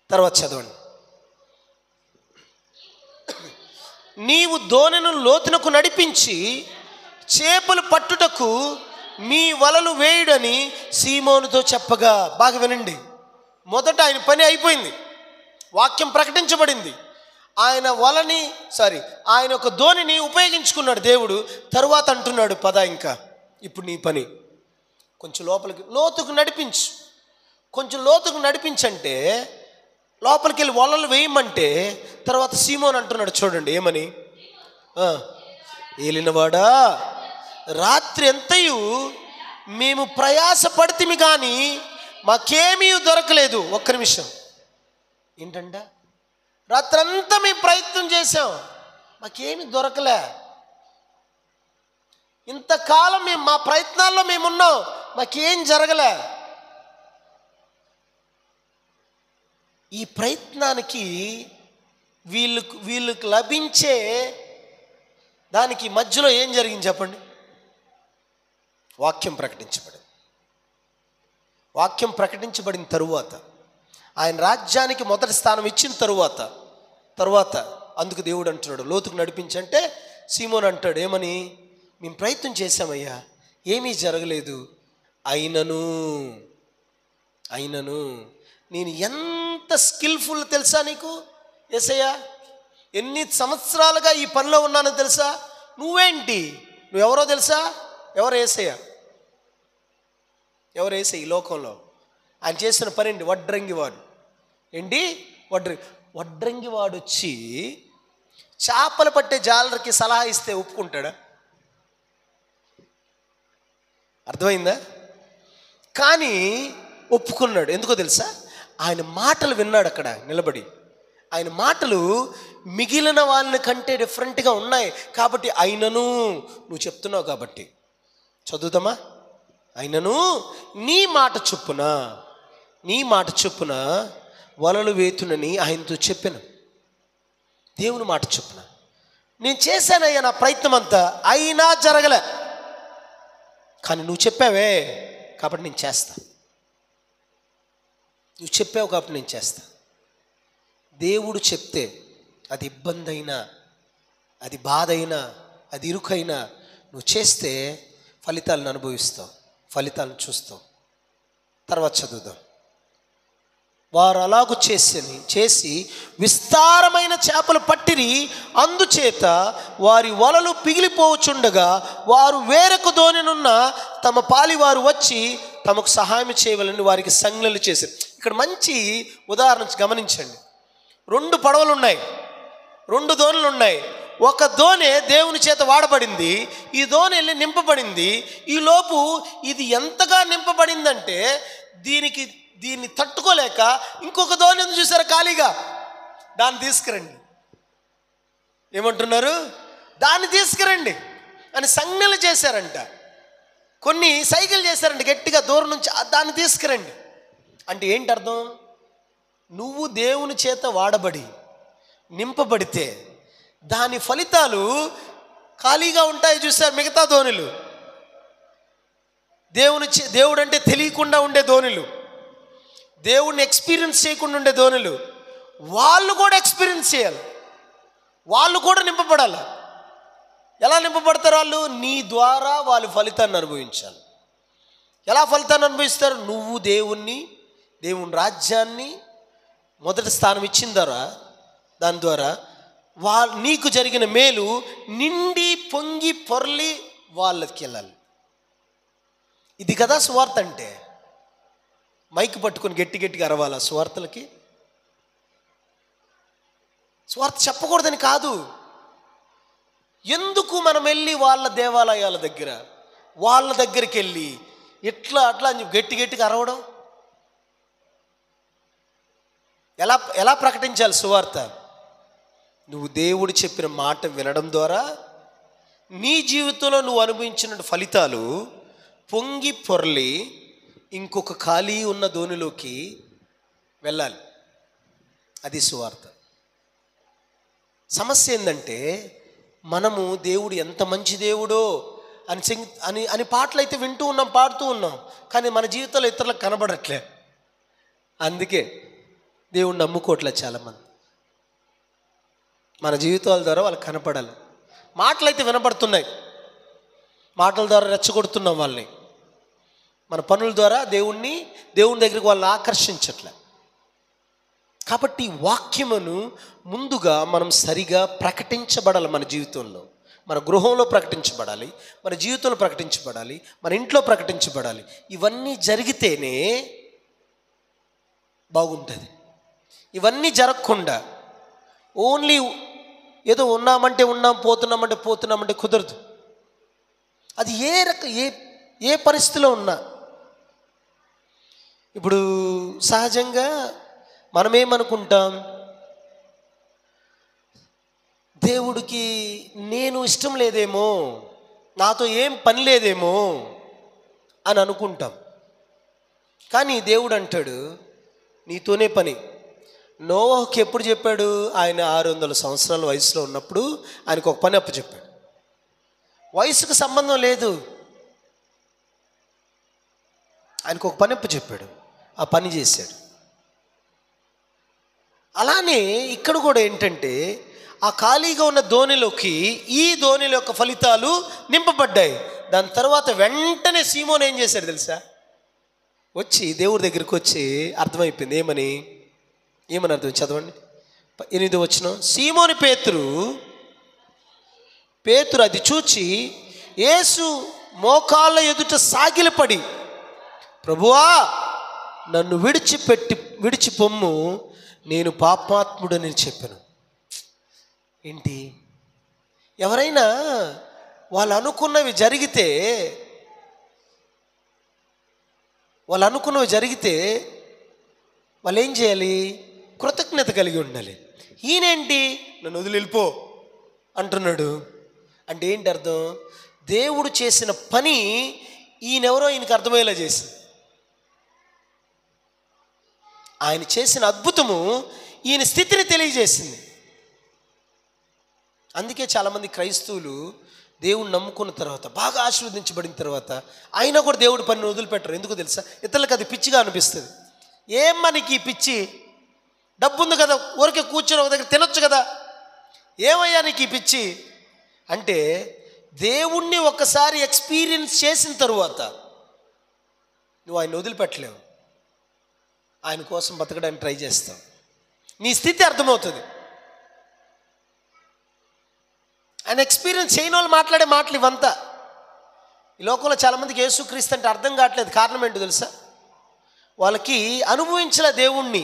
తర్వాత చదవండి. నీవు దోణెను లోతునకు నడిపించి చేపలు పట్టుటకు మీ వలలు వేయుడని సీమోనుతో చెప్పగా. బాగా వినండి. మొదట ఆయన పని అయిపోయింది, వాక్యం ప్రకటించబడింది. ఆయన ఆయన ఒక దోణిని ఉపయోగించుకున్నాడు దేవుడు. తరువాత అంటున్నాడు, పద ఇంకా ఇప్పుడు నీ పని కొంచెం లోతుకు నడిపించు. కొంచెం లోతుకు నడిపించంటే లోపలికి వెళ్ళి వలలు వేయమంటే తర్వాత సీమోన్ అంటున్నాడు, చూడండి ఏమని, ఏలినవాడా రాత్రి ఎంతయు మేము ప్రయాసపడితిమి కానీ మాకేమీ దొరకలేదు. ఒక్క నిమిషం. ఏంటంట? రాత్రంతా మేము ప్రయత్నం చేసాం, మాకేమీ దొరకలే. ఇంతకాలం మేము మా ప్రయత్నాల్లో మేమున్నాం, మాకేం జరగలే. ఈ ప్రయత్నానికి వీళ్ళకు లభించే దానికి మధ్యలో ఏం జరిగింది చెప్పండి? వాక్యం ప్రకటించబడింది. వాక్యం ప్రకటించబడిన తరువాత, ఆయన రాజ్యానికి మొదటి స్థానం ఇచ్చిన తరువాత అందుకు దేవుడు అంటున్నాడు లోతుకు నడిపించంటే సీమోన్ అంటాడు ఏమని, మేము ప్రయత్నం చేశామయ్యా, ఏమీ జరగలేదు. అయినను నేను ఎంత స్కిల్ఫుల్ తెలుసా నీకు యేసయ్యా? ఎన్ని సంవత్సరాలుగా ఈ పనిలో ఉన్నానో తెలుసా? నువ్వేంటి, నువ్వెవరో తెలుసా? ఎవరు యేసయ్య? ఈ లోకంలో ఆయన చేసిన పని ఏంటి? వడ్రంగివాడు. ఏంటి? వడ్రంగివాడు వచ్చి చేపలు పట్టే జాలరికి సలహా ఇస్తే ఒప్పుకుంటాడా? అర్థమైందా? కానీ ఒప్పుకున్నాడు. ఎందుకో తెలుసా? ఆయన మాటలు విన్నాడు అక్కడ నిలబడి. ఆయన మాటలు మిగిలిన వాళ్ళ కంటే డిఫరెంట్గా ఉన్నాయి. కాబట్టి అయినను, నువ్వు చెప్తున్నావు కాబట్టి చదువుతామా? అయినను నీ మాట చొప్పున వలలు వేతునని ఆయనతో చెప్పాను. దేవుని మాట చొప్పున నేను చేశానయ్యా నా ప్రయత్నం అంతా, అయినా జరగలే. కానీ నువ్వు చెప్పావే కాబట్టి నేను చేస్తా. నువ్వు చెప్పావు కాబట్టి నేను చేస్తా. దేవుడు చెప్తే అది ఇబ్బంది అయినా, అది బాధ అయినా, అది ఇరుకైనా నువ్వు చేస్తే ఫలితాలను అనుభవిస్తావు, ఫలితాలను చూస్తావు. తర్వాత చదువుదాం. వారు అలాగు చేసి విస్తారమైన చేపలు పట్టిరి. అందుచేత వారి వలలు పిగిలిపోవచుండగా వారు వేరొక దోణినున్న తమ పాలివారు వచ్చి తమకు సహాయం చేయవాలని వారికి సంజ్ఞలు చేశారు. ఇక్కడ మంచి ఉదాహరణ గమనించండి. 2 పడవలు ఉన్నాయి, 2 దోణులు ఉన్నాయి. ఒక దోణి దేవుని చేత వాడబడింది, ఈ దోణి వెళ్ళి నింపబడింది. ఈలోపు ఇది ఎంతగా నింపబడిందంటే దీన్ని తట్టుకోలేక ఇంకొక దోణి ఎందుకు చూసారా ఖాళీగా, దాన్ని తీసుకురండి. ఏమంటున్నారు? దాన్ని తీసుకురండి అని సంజ్ఞలు చేశారంట. కొన్ని సైకిల్ చేశారంట గట్టిగా దూరం నుంచి, దాన్ని తీసుకురండి అంటే ఏంటి అర్థం? నువ్వు దేవుని చేత వాడబడి నింపబడితే దాని ఫలితాలు ఖాళీగా ఉంటాయి. చూసారు మిగతా దోణులు, దేవుడు అంటే తెలియకుండా ఉండే దోణులు, దేవుణ్ణి ఎక్స్పీరియన్స్ చేయకుండా ఉండే దోణులు, వాళ్ళు కూడా ఎక్స్పీరియన్స్ చేయాలి, వాళ్ళు కూడా నింపబడాలి. ఎలా నింపబడతారు వాళ్ళు? నీ ద్వారా వాళ్ళు ఫలితాన్ని అనుభవించాలి. ఎలా ఫలితాన్ని అనుభవిస్తారు? నువ్వు దేవుని రాజ్యాన్ని మొదటి స్థానం ఇచ్చిన దాని ద్వారా నీకు జరిగిన మేలు నిండి పొంగి పొర్లి వాళ్ళకి వెళ్ళాలి. ఇది కదా సువార్త అంటే. మైక్ పట్టుకొని గట్టిగా అరవాలా సువార్తలకి? సువార్త చెప్పకూడదని కాదు. ఎందుకు మనం వెళ్ళి వాళ్ళ దేవాలయాల వాళ్ళ దగ్గరికి వెళ్ళి అట్లా అని గట్టిగా అరవడం? ఎలా ప్రకటించాలి సువార్త? నువ్వు దేవుడు చెప్పిన మాట వినడం ద్వారా నీ జీవితంలో నువ్వు అనుభవించిన ఫలితాలు పొంగి పొర్లి ఇంకొక ఖాళీ ఉన్న దోణిలోకి వెళ్ళాలి. అది సువార్త. సమస్య ఏంటంటే మనము దేవుడు ఎంత మంచి దేవుడో అని పాటలు అయితే వింటూ ఉన్నాం, పాడుతూ ఉన్నాం, కానీ మన జీవితంలో ఇతరులకు కనబడట్లే. అందుకే దేవుడు నమ్ముకోవట్లేదు చాలామంది. మన జీవితాల ద్వారా వాళ్ళకి కనపడాలి. మాటలు అయితే వినపడుతున్నాయి, మాటల ద్వారా రెచ్చగొడుతున్నాం వాళ్ళని. మన పనుల ద్వారా దేవుని దగ్గరికి వాళ్ళని ఆకర్షించట్లే. కాబట్టి వాక్యమును ముందుగా మనం సరిగా ప్రకటించబడాలి. మన జీవితంలో, మన గృహంలో ప్రకటించబడాలి, మన జీవితంలో ప్రకటించబడాలి, మన ఇంట్లో ప్రకటించబడాలి. ఇవన్నీ జరిగితేనే బాగుంటుంది. ఇవన్నీ జరగకుండా ఓన్లీ ఏదో ఉన్నామంటే ఉన్నాం, పోతున్నామంటే కుదరదు. అది ఏ పరిస్థితిలో ఉన్నా. ఇప్పుడు సహజంగా మనమేమనుకుంటాం, దేవుడికి నేను ఇష్టం లేదేమో, నాతో ఏం పని లేదేమో అని అనుకుంటాం. కానీ దేవుడు అంటాడు నీతోనే పని. నోవాహుకి ఎప్పుడు చెప్పాడు? ఆయన 600 సంవత్సరాల వయసులో ఉన్నప్పుడు ఆయనకు ఒక పని అప్పచెప్పాడు. వయసుకు సంబంధం లేదు, ఆయనకు ఒక పని అప్పచెప్పాడు, ఆ పని చేశాడు. అలానే ఇక్కడ కూడా ఏంటంటే ఆ ఖాళీగా ఉన్న దోణిలోకి ఈ దోణిల యొక్క ఫలితాలు నింపబడ్డాయి. దాని తర్వాత వెంటనే సీమోన్ ఏం చేశాడు తెలుసా? వచ్చి దేవుడి దగ్గరికి వచ్చి అర్థమైపోయింది. ఏమని అర్థం? చదవండి 8వ వచనం. సీమోని పేతురు అది చూచి యేసు మోకాళ్ళ ఎదుట సాగిలపడి, ప్రభువా నన్ను విడిచి పొమ్ము, నేను పాపాత్ముడని చెప్పాను. ఏంటి? ఎవరైనా వాళ్ళు అనుకున్నవి జరిగితే వాళ్ళు ఏం చేయాలి? కృతజ్ఞత కలిగి ఉండాలి. ఈయనేంటి నన్ను వదిలి వెళ్ళిపో అంటున్నాడు అంటే ఏంటి అర్థం? దేవుడు చేసిన పని ఈయనెవరో ఈయనకి అర్థమయ్యేలా చేసింది. ఆయన చేసిన అద్భుతము ఈయన స్థితిని తెలియజేసింది. అందుకే చాలామంది క్రైస్తవులు దేవుణ్ణి నమ్ముకున్న తర్వాత, బాగా ఆశీర్వదించబడిన తర్వాత అయినా కూడా దేవుడి పనిని వదిలిపెట్టరు. ఎందుకు తెలుసా? ఇతరులకు అది పిచ్చిగా అనిపిస్తుంది. ఏం మనకి పిచ్చి? డబ్బు ఉంది కదా, ఊరికే కూర్చొని ఒక దగ్గర తినొచ్చు కదా, ఏమయ్యా నీకు ఈ పిచ్చి అంటే, దేవుణ్ణి ఒక్కసారి ఎక్స్పీరియన్స్ చేసిన తరువాత నువ్వు ఆయన వదిలిపెట్టలేవు. ఆయన కోసం బతకడానికి ట్రై చేస్తావు. నీ స్థితి అర్థమవుతుంది. ఆయన ఎక్స్పీరియన్స్ చేయని వాళ్ళు మాట్లాడే మాటలు ఇవంతా. ఈ లోకంలో చాలామందికి యేసుక్రీస్తు అంటే అర్థం కావట్లేదు. కారణం ఏంటో తెలుసా? వాళ్ళకి అనుభవించలే దేవుణ్ణి.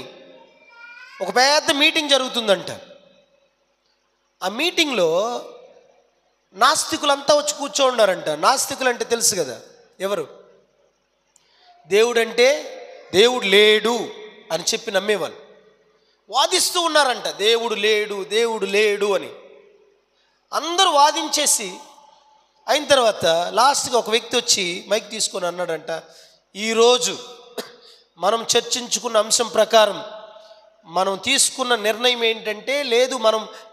ఒక పెద్ద మీటింగ్ జరుగుతుందంట. ఆ మీటింగ్లో నాస్తికులంతా వచ్చి కూర్చోన్నారంట. నాస్తికులు అంటే తెలుసు కదా ఎవరు? దేవుడు లేడు అని చెప్పి నమ్మేవాళ్ళు. వాదిస్తూ ఉన్నారంట, దేవుడు లేడు అని. అందరూ వాదించేసి అయిన తర్వాత లాస్ట్గా ఒక వ్యక్తి వచ్చి మైక్ తీసుకొని అన్నాడంట, ఈరోజు మనం చర్చించుకున్న అంశం ప్రకారం మనం తీసుకున్న నిర్ణయం ఏంటంటే, లేదు,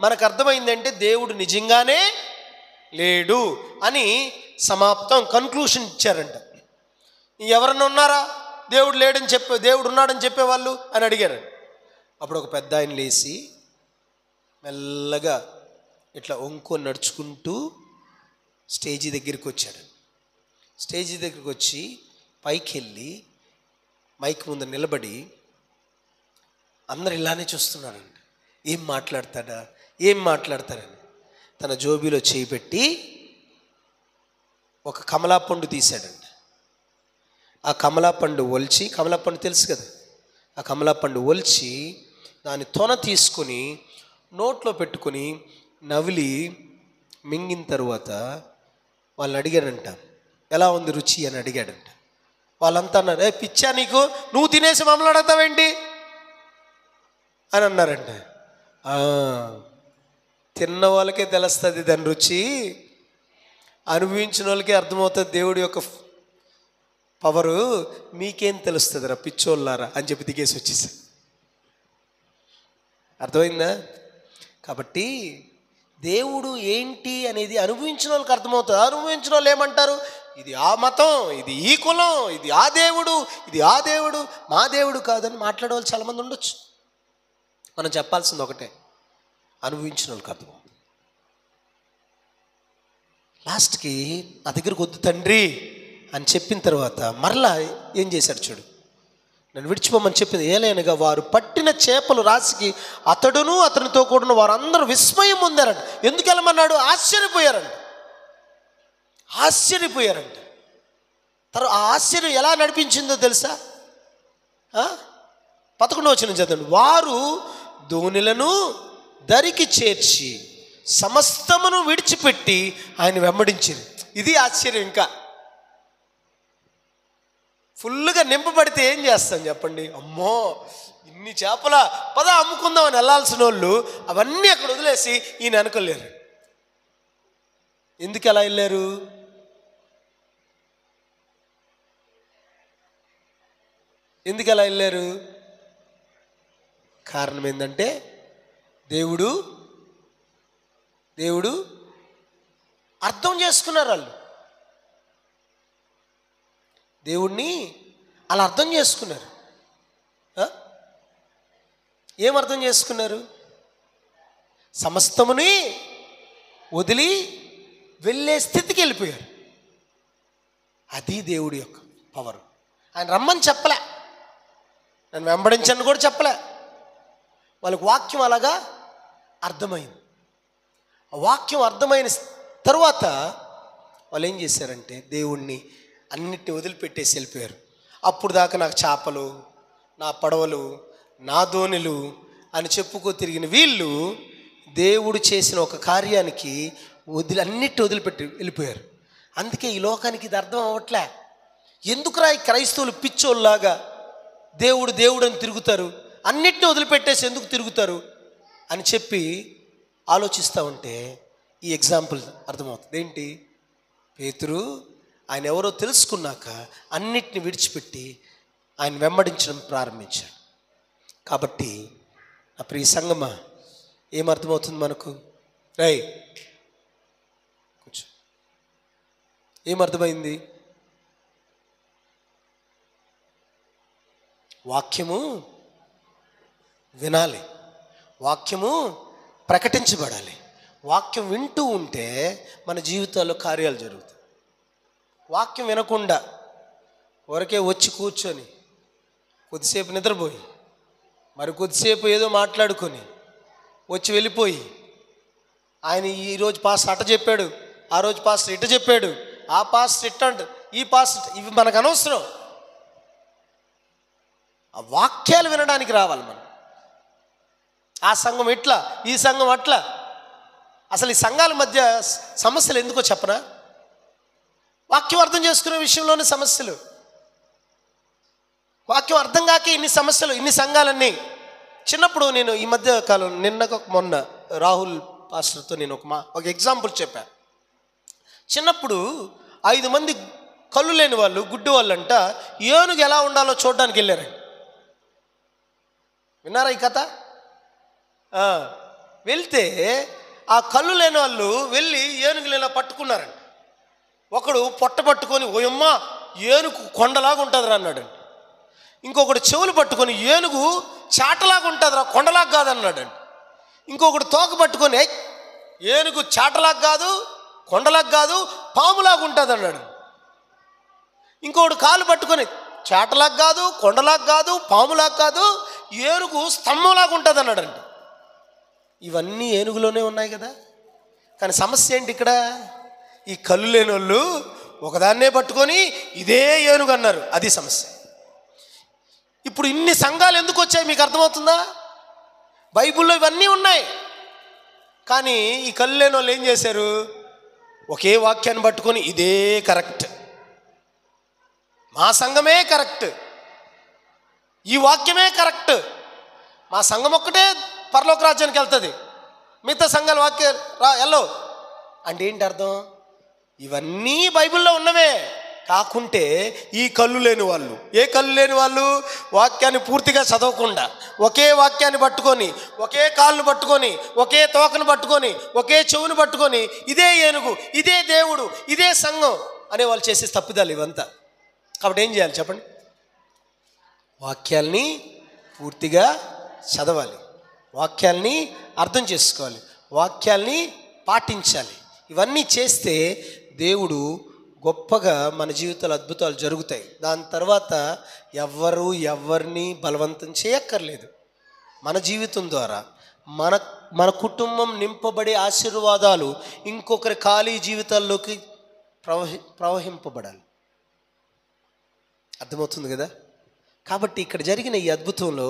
మనకు అర్థమైందంటే దేవుడు నిజంగానే లేడు అని సమాప్తం, కన్క్లూషన్ ఇచ్చారంట. ఎవరన్నా ఉన్నారా దేవుడు ఉన్నాడని చెప్పేవాళ్ళు అని అడిగారు. అప్పుడు ఒక పెద్ద ఆయన లేచి మెల్లగా ఇట్లా వంకొని నడుచుకుంటూ స్టేజీ దగ్గరికి వచ్చాడు. స్టేజీ దగ్గరికి వచ్చి పైకి వెళ్ళి మైక్ ముందు నిలబడి అందరు ఇలానే చూస్తున్నారంట. ఏం మాట్లాడతాడని తన జోబీలో చేయి పెట్టి ఒక కమలా పండు తీశాడంట. ఆ కమలా పండు తెలుసు కదా, ఆ కమలా పండు ఒలిచి దాని తొన తీసుకొని నోట్లో పెట్టుకొని నవిలి మింగిన తర్వాత వాళ్ళని అడిగాడంట, ఎలా ఉంది రుచి అని అడిగాడంట. వాళ్ళంతా అన్నారు, పిచ్చా నీకు, నువ్వు తినేసి మమ్మల్ని అడుగుతావేంటి అని అన్నారంట. తిన్న వాళ్ళకే తెలుస్తుంది దాని రుచి, అనుభవించిన వాళ్ళకే అర్థమవుతుంది దేవుడి యొక్క పవరు, మీకేం తెలుస్తుంది రా పిచ్చోళ్ళారా అని చెప్పి దిగేసి వచ్చేసి. అర్థమైందా? కాబట్టి దేవుడు ఏంటి అనేది అనుభవించిన వాళ్ళకి అర్థమవుతుంది. అనుభవించిన వాళ్ళు ఏమంటారు, ఇది ఆ మతం, ఇది ఈ కులం, ఇది ఆ దేవుడు, మా దేవుడు కాదని మాట్లాడే వాళ్ళు చాలామంది ఉండొచ్చు. మనం చెప్పాల్సింది ఒకటే, అనుభవించిన వాళ్ళకి అర్థమవుతుంది. లాస్ట్కి నా దగ్గరకు వద్దు తండ్రి అని చెప్పిన తర్వాత మరలా ఏం చేశాడు చూడు, నన్ను విడిచిపోమని చెప్పింది. ఏలైనగా వారు పట్టిన చేపలు రాశికి అతడును అతనితో కూడిన వారందరూ విస్మయం పొందారంట. ఎందుకు వెళ్ళమన్నాడు? ఆశ్చర్యపోయారంట. తర్వాత ఆ ఆశ్చర్యం ఎలా నడిపించిందో తెలుసా? 11వ వచనం చదవండి. వారు దోణులను దరికి చేర్చి సమస్తమును విడిచిపెట్టి ఆయన వెంబడించింది. ఇది ఆశ్చర్యం. ఇంకా ఫుల్గా నింపబడితే ఏం చేస్తాం చెప్పండి? అమ్మో ఇన్ని చేపల పద అమ్ముకుందామని వెళ్ళాల్సిన వాళ్ళు అవన్నీ అక్కడ వదిలేసి ఈయన అనుకోలేరు. ఎందుకు ఎలా వెళ్ళారు? కారణం ఏంటంటే దేవుడు అర్థం చేసుకున్నారు. వాళ్ళు దేవుణ్ణి అలా అర్థం చేసుకున్నారు. ఏం అర్థం చేసుకున్నారు? సమస్తముని వదిలి వెళ్ళే స్థితికి వెళ్ళిపోయారు. అది దేవుడి యొక్క పవర్. ఆయన రమ్మని చెప్పలే, నన్ను వెంబడించని కూడా చెప్పలే. వాళ్ళకి వాక్యం అలాగా అర్థమైంది. ఆ వాక్యం అర్థమైన తర్వాత వాళ్ళు ఏం చేశారంటే దేవుణ్ణి అన్నిటిని వదిలిపెట్టేసి వెళ్ళిపోయారు. అప్పుడు దాకా నాకు చేపలు, నా పడవలు, నా దోణులు అని చెప్పుకో తిరిగిన వీళ్ళు దేవుడు చేసిన ఒక కార్యానికి అన్నిటి వదిలిపెట్టి వెళ్ళిపోయారు. అందుకే ఈ లోకానికి ఇది అర్థం అవ్వట్లే. ఎందుకురా ఈ క్రైస్తవులు పిచ్చోళ్ళలాగా దేవుడు అని తిరుగుతారు, అన్నిటిని వదిలిపెట్టేసి ఎందుకు తిరుగుతారు అని చెప్పి ఆలోచిస్తూ ఉంటే ఈ ఎగ్జాంపుల్ అర్థమవుతుంది. ఏంటి? పేతురు ఆయన ఎవరో తెలుసుకున్నాక అన్నిటిని విడిచిపెట్టి ఆయన వెంబడించడం ప్రారంభించాడు. కాబట్టి నా ప్రియ సంగమా, ఏమర్థమవుతుంది మనకు? కూర్చో. ఏమర్థమైంది? వాక్యము వినాలి, వాక్యము ప్రకటించబడాలి. వాక్యం వింటూ ఉంటే మన జీవితాల్లో కార్యాలు జరుగుతాయి. వాక్యం వినకుండా ఊరికే వచ్చి కూర్చొని కొద్దిసేపు నిద్రపోయి, మరి కొద్దిసేపు ఏదో మాట్లాడుకొని వచ్చి వెళ్ళిపోయి, ఆయన ఈరోజు పాస్టర్ అట చెప్పాడు, ఆ రోజు పాస్టర్ ఇట చెప్పాడు, ఆ పాస్టర్ ఇట్ట అంట, ఈ పాస్టర్, ఇవి మనకు అనవసరం. ఆ వాక్యాలు వినడానికి రావాలి మనం. ఆ సంఘం ఇట్లా, ఈ సంఘం అట్లా. అసలు ఈ సంఘాల మధ్య సమస్యలు ఎందుకో చెప్పనా? వాక్యం అర్థం చేసుకునే విషయంలోనే సమస్యలు. వాక్యం అర్థం కాక ఇన్ని సమస్యలు, ఇన్ని సంఘాలన్నీ. చిన్నప్పుడు నేను ఈ మధ్య కాలం మొన్న రాహుల్ పాస్టర్తో నేను ఒక ఎగ్జాంపుల్ చెప్పాను. చిన్నప్పుడు 5 మంది కళ్ళు లేని వాళ్ళు, గుడ్డి వాళ్ళంట, ఏనుగు ఎలా ఉండాలో చూడడానికి వెళ్ళారండి. విన్నారా ఈ కథ? వెళ్తే ఆ కళ్ళు లేని వాళ్ళు వెళ్ళి ఏనుగులు ఇలా పట్టుకున్నారండి. ఒకడు పొట్ట పట్టుకొని, ఓయమ్మ ఏనుగు కొండలాగా ఉంటుంది రా అన్నాడండి. ఇంకొకడు చెవులు పట్టుకొని, ఏనుగు చాటలాగా ఉంటుంది రా, కొండలాగా కాదన్నాడండి. ఇంకొకడు తోక పట్టుకొని, ఏనుగు చాటలాగా కాదు, కొండలాగా కాదు, పాములాగా ఉంటుంది అన్నాడు. ఇంకొకడు కాలు పట్టుకొని, చాటలాగా కాదు, కొండలాగా కాదు, పాములాగా కాదు, ఏనుగు స్తంభంలాగా ఉంటుంది అన్నాడండి. ఇవన్నీ ఏనుగులోనే ఉన్నాయి కదా. కానీ సమస్య ఏంటి ఇక్కడ? ఈ కళ్ళు లేని వాళ్ళు ఒకదాన్నే పట్టుకొని ఇదే ఏనుగు అన్నారు. అది సమస్య. ఇప్పుడు ఇన్ని సంఘాలు ఎందుకు వచ్చాయి మీకు అర్థమవుతుందా? బైబిల్లో ఇవన్నీ ఉన్నాయి. కానీ ఈ కళ్ళు లేని వాళ్ళు ఏం చేశారు? ఒకే వాక్యాన్ని పట్టుకొని ఇదే కరెక్ట్, మా సంఘమే కరెక్ట్, ఈ వాక్యమే కరెక్ట్, మా సంఘం ఒక్కటే పరలోక రాజ్యానికి వెళ్తుంది, మిగతా సంఘాల వాక్యాలు ఎల్లో అంటే ఏంటి అర్థం? ఇవన్నీ బైబిల్లో ఉన్నవే. కాకుంటే ఈ కళ్ళు లేని వాళ్ళు, ఏ కళ్ళు లేని వాళ్ళు? వాక్యాన్ని పూర్తిగా చదవకుండా ఒకే వాక్యాన్ని పట్టుకొని, ఒకే కాళ్ళను పట్టుకొని, ఒకే తోకను పట్టుకొని, ఒకే చెవును పట్టుకొని ఇదే ఏనుగు, ఇదే దేవుడు, ఇదే సంఘం అనే వాళ్ళు చేసే తప్పిదాలు ఇవంతా. కాబట్టి ఏం చేయాలి చెప్పండి? వాక్యాల్ని పూర్తిగా చదవాలి, వాక్యాల్ని అర్థం చేసుకోవాలి, వాక్యాల్ని పాటించాలి. ఇవన్నీ చేస్తే దేవుడు గొప్పగా మన జీవితాలు అద్భుతాలు జరుగుతాయి. దాని తర్వాత ఎవరిని బలవంతం చేయక్కర్లేదు. మన జీవితం ద్వారా మన కుటుంబం నింపబడే ఆశీర్వాదాలు ఇంకొకరి ఖాళీ జీవితాల్లోకి ప్రవహింపబడాలి. అర్థమవుతుంది కదా? కాబట్టి ఇక్కడ జరిగిన ఈ అద్భుతంలో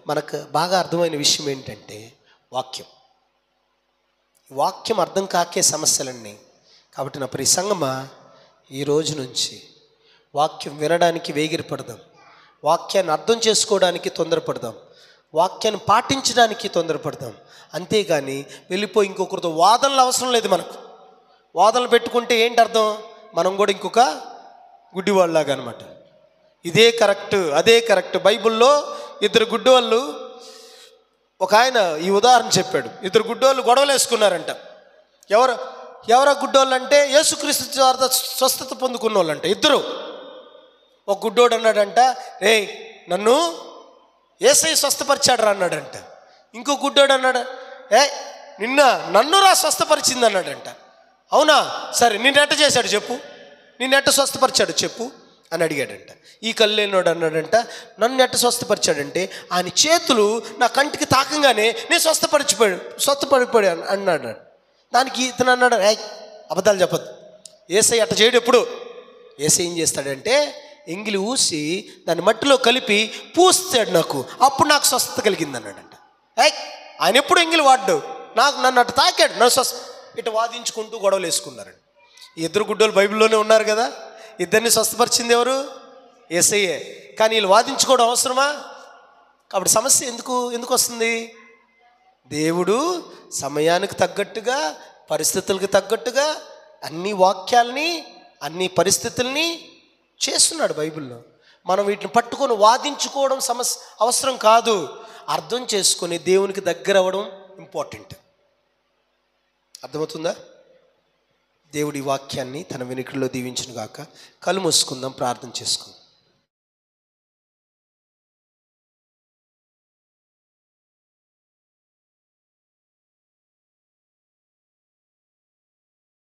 మనకు బాగా అర్థమైన విషయం ఏంటంటే వాక్యం. వాక్యం అర్థం కాకే సమస్యలన్నీ. కాబట్టి నా ప్రియ సంగమా, ఈ రోజు నుంచి వాక్యం వినడానికి వేగిరపడదాం, వాక్యాన్ని అర్థం చేసుకోవడానికి తొందరపడదాం, వాక్యాన్ని పాటించడానికి తొందరపడదాం. అంతేగాని వెళ్ళిపోయి ఇంకొకరితో వాదనలు అవసరం లేదు. మనకు వాదనలు పెట్టుకుంటే ఏంటి అర్థం? మనం కూడా ఇంకొక గుడ్డివాళ్ళలాగా అనమాట. ఇదే కరెక్ట్, అదే కరెక్ట్. బైబిల్లో 2 గుడ్డివాళ్ళు, ఒక ఆయన ఈ ఉదాహరణ చెప్పాడు. 2 గుడ్డివాళ్ళు గొడవలు వేసుకున్నారంట. ఎవరా గుడ్డోళ్ళు అంటే యేసుక్రీస్తు ద్వారా స్వస్థత పొందుకున్న వాళ్ళంట. 2. ఒక గుడ్డోడు అన్నాడంట, రే నన్ను యేసయ్య స్వస్థపరిచాడు రా అన్నాడంట. ఇంకో గుడ్డోడు అన్నాడు, నన్ను రా స్వస్థపరిచింది అన్నాడంట. అవునా, సరే నిన్నెట్ట చేశాడు చెప్పు, నిన్నెట్ట స్వస్థపరిచాడు చెప్పు అని అడిగాడంట. ఈ కళ్ళేనోడు అన్నాడంట, నన్ను ఎట్ట స్వస్థపరిచాడంటే ఆయన చేతులు నా కంటికి తాకంగానే నేను స్వస్థపడిపోయాడు అన్నాడు. దానికి ఇతను అన్నాడు, అబద్ధాలు చెప్పద్దు, యేసయ్య అట్ట చేయడు ఎప్పుడు. యేసయ్య ఏం చేస్తాడంటే ఎంగిలి ఊసి దాన్ని మట్టిలో కలిపి పూస్తాడు నాకు, అప్పుడు నాకు స్వస్థత కలిగింది అన్నాడంట. ఆయన ఎప్పుడు ఎంగిలి వాడ్డు, నన్ను అట్ట తాకాడు, నన్ను ఇటు వాదించుకుంటూ గొడవలు వేసుకున్నారండి. ఈ 2 గుడ్డోళ్ళు బైబిల్లోనే ఉన్నారు కదా. ఇద్దరిని స్వస్థపరిచింది ఎవరు? యేసయ్యే. కానీ వీళ్ళు వాదించుకోవడం అవసరమా? కాబట్టి సమస్య ఎందుకు వస్తుంది? దేవుడు సమయానికి తగ్గట్టుగా, పరిస్థితులకు తగ్గట్టుగా అన్ని వాక్యాలని, అన్ని పరిస్థితుల్ని చేస్తున్నాడు బైబిల్లో. మనం వీటిని పట్టుకొని వాదించుకోవడం అవసరం కాదు. అర్థం చేసుకొని దేవునికి దగ్గర అవ్వడం ఇంపార్టెంట్. అర్థమవుతుందా? దేవుడి వాక్యాన్ని తన వెనుకల్లో దీవించును గాక. కళ్ళు మూసుకుందాం, ప్రార్థన చేసుకుందాం.